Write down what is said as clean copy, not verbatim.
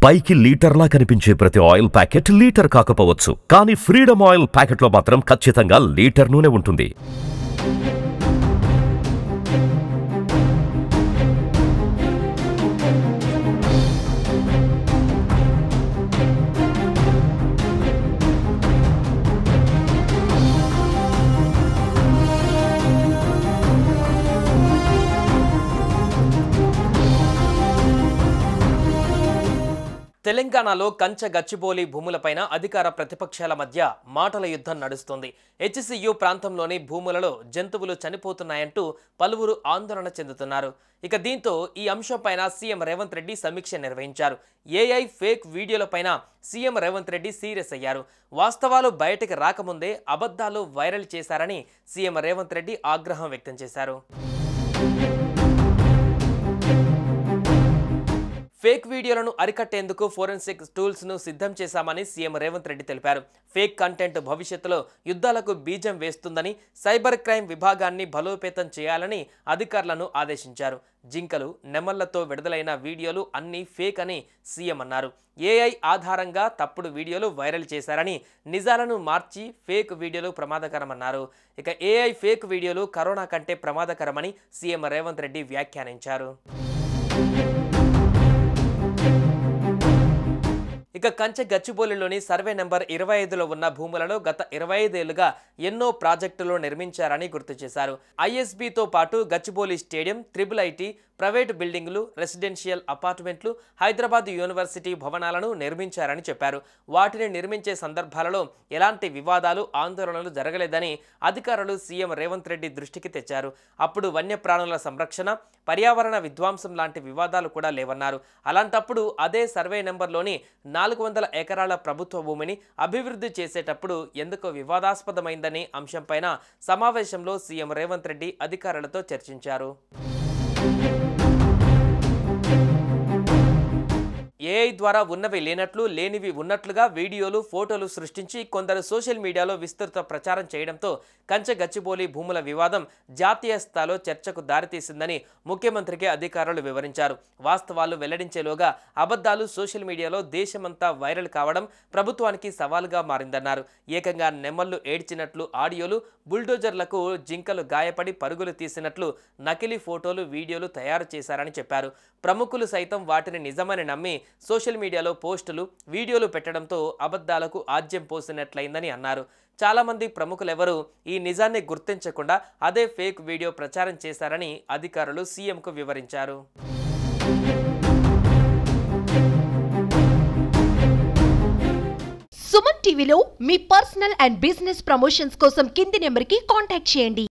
పైకి లీటర్లా కనిపించే ప్రతి ఆయిల్ ప్యాకెట్ లీటర్ కాకపోవచ్చు, కానీ ఫ్రీడమ్ ఆయిల్ ప్యాకెట్లో మాత్రం ఖచ్చితంగా లీటర్ నూనె ఉంటుంది. తెలంగాణలో కంచె గచ్చిబౌలి భూములపైన అధికార ప్రతిపక్షాల మధ్య మాటల యుద్ధం నడుస్తోంది. హెచ్సియు ప్రాంతంలోని భూములలో జంతువులు చనిపోతున్నాయంటూ పలువురు ఆందోళన చెందుతున్నారు. ఇక దీంతో ఈ అంశంపైన సీఎం రేవంత్ రెడ్డి సమీక్ష నిర్వహించారు. ఏఐ ఫేక్ వీడియోలపైన సీఎం రేవంత్ రెడ్డి సీరియస్ అయ్యారు. వాస్తవాలు బయటకు రాకముందే అబద్ధాలు వైరల్ చేశారని సీఎం రేవంత్ రెడ్డి ఆగ్రహం వ్యక్తం చేశారు. ఫేక్ వీడియోలను అరికట్టేందుకు ఫోరెన్సిక్ టూల్స్ ను సిద్ధం చేశామని సీఎం రేవంత్ రెడ్డి తెలిపారు. ఫేక్ కంటెంట్ భవిష్యత్తులో యుద్ధాలకు బీజం వేస్తుందని సైబర్ క్రైమ్ విభాగాన్ని బలోపేతం చేయాలని అధికారులను ఆదేశించారు. జింకలు, నెమళ్లతో విడుదలైన వీడియోలు అన్నీ ఫేక్ అని సీఎం అన్నారు. ఏఐ ఆధారంగా తప్పుడు వీడియోలు వైరల్ చేశారని, నిజాలను మార్చి ఫేక్ వీడియోలు ప్రమాదకరమన్నారు. ఇక ఏఐ ఫేక్ వీడియోలు కరోనా కంటే ప్రమాదకరమని సీఎం రేవంత్ రెడ్డి వ్యాఖ్యానించారు. ఇక కంచె గచ్చిబౌలిలోని సర్వే నెంబర్ 25లో ఉన్న భూములలో గత 25 ఏళ్లుగా ఎన్నో ప్రాజెక్టులు నిర్మించారని గుర్తు చేశారు. ఐఎస్బీతో పాటు Gachibowli stadium, triple IT, private బిల్డింగులు, రెసిడెన్షియల్ అపార్ట్మెంట్లు, హైదరాబాద్ యూనివర్సిటీ భవనాలను నిర్మించారని చెప్పారు. వాటిని నిర్మించే సందర్భాలలో ఎలాంటి వివాదాలు, ఆందోళనలు జరగలేదని అధికారులు సీఎం రేవంత్ రెడ్డి దృష్టికి తెచ్చారు. అప్పుడు వన్యప్రాణుల సంరక్షణ, పర్యావరణ విధ్వంసం లాంటి వివాదాలు కూడా లేవన్నారు. అలాంటప్పుడు అదే సర్వే నెంబర్లోని 400 ఎకరాల ప్రభుత్వ భూమిని అభివృద్ధి చేసేటప్పుడు ఎందుకు వివాదాస్పదమైందని అంశంపైన సమావేశంలో సీఎం రేవంత్ రెడ్డి అధికారులతో చర్చించారు. ఏఐ ద్వారా ఉన్నవి లేనట్లు, లేనివి ఉన్నట్లుగా వీడియోలు, ఫోటోలు సృష్టించి కొందరు సోషల్ మీడియాలో విస్తృత ప్రచారం చేయడంతో కంచె గచ్చిబౌలి భూముల వివాదం జాతీయ స్థాయిలో చర్చకు దారితీసిందని ముఖ్యమంత్రికి అధికారులు వివరించారు. వాస్తవాలు వెల్లడించేలోగా అబద్ధాలు సోషల్ మీడియాలో దేశమంతా వైరల్ కావడం ప్రభుత్వానికి సవాలుగా మారిందన్నారు. ఏకంగా నెమళ్లు ఏడ్చినట్లు ఆడియోలు, బుల్డోజర్లకు జింకలు గాయపడి పరుగులు తీసినట్లు నకిలీ ఫోటోలు, వీడియోలు తయారు చేశారని చెప్పారు. ప్రముఖులు సైతం వాటిని నిజమని నమ్మి సోషల్ మీడియాలో పోస్టులు, వీడియోలు పెట్టడంతో అబద్ధాలకు ఆజ్యం పోసినట్లయిందని అన్నారు. చాలామంది ప్రముఖులెవరూ ఈ నిజాన్ని గుర్తించకుండా అదే ఫేక్ వీడియో ప్రచారం చేశారని అధికారులు సీఎంకు వివరించారు. సుమన్ టీవీలో మీ పర్సనల్ అండ్ బిజినెస్ ప్రమోషన్స్ కోసం కింది నెంబర్కి కాంటాక్ట్ చేయండి.